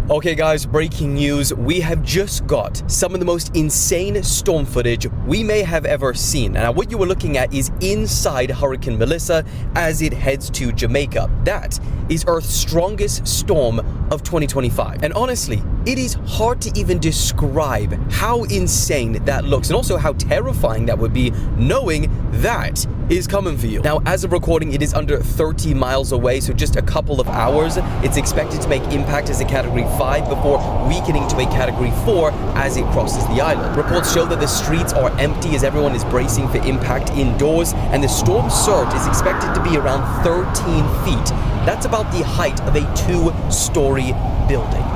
Okay guys, breaking news. We have just got some of the most insane storm footage we may have ever seen. Now what you are looking at is inside Hurricane Melissa as it heads to Jamaica. That is Earth's strongest storm of 2025. And honestly, it is hard to even describe how insane that looks and also how terrifying that would be knowing that is coming for you. Now, as of recording, it is under 30 miles away, so just a couple of hours. It's expected to make impact as a Category 5 before weakening to a Category 4 as it crosses the island. Reports show that the streets are empty as everyone is bracing for impact indoors, and the storm surge is expected to be around 13 feet. That's about the height of a 2-story building.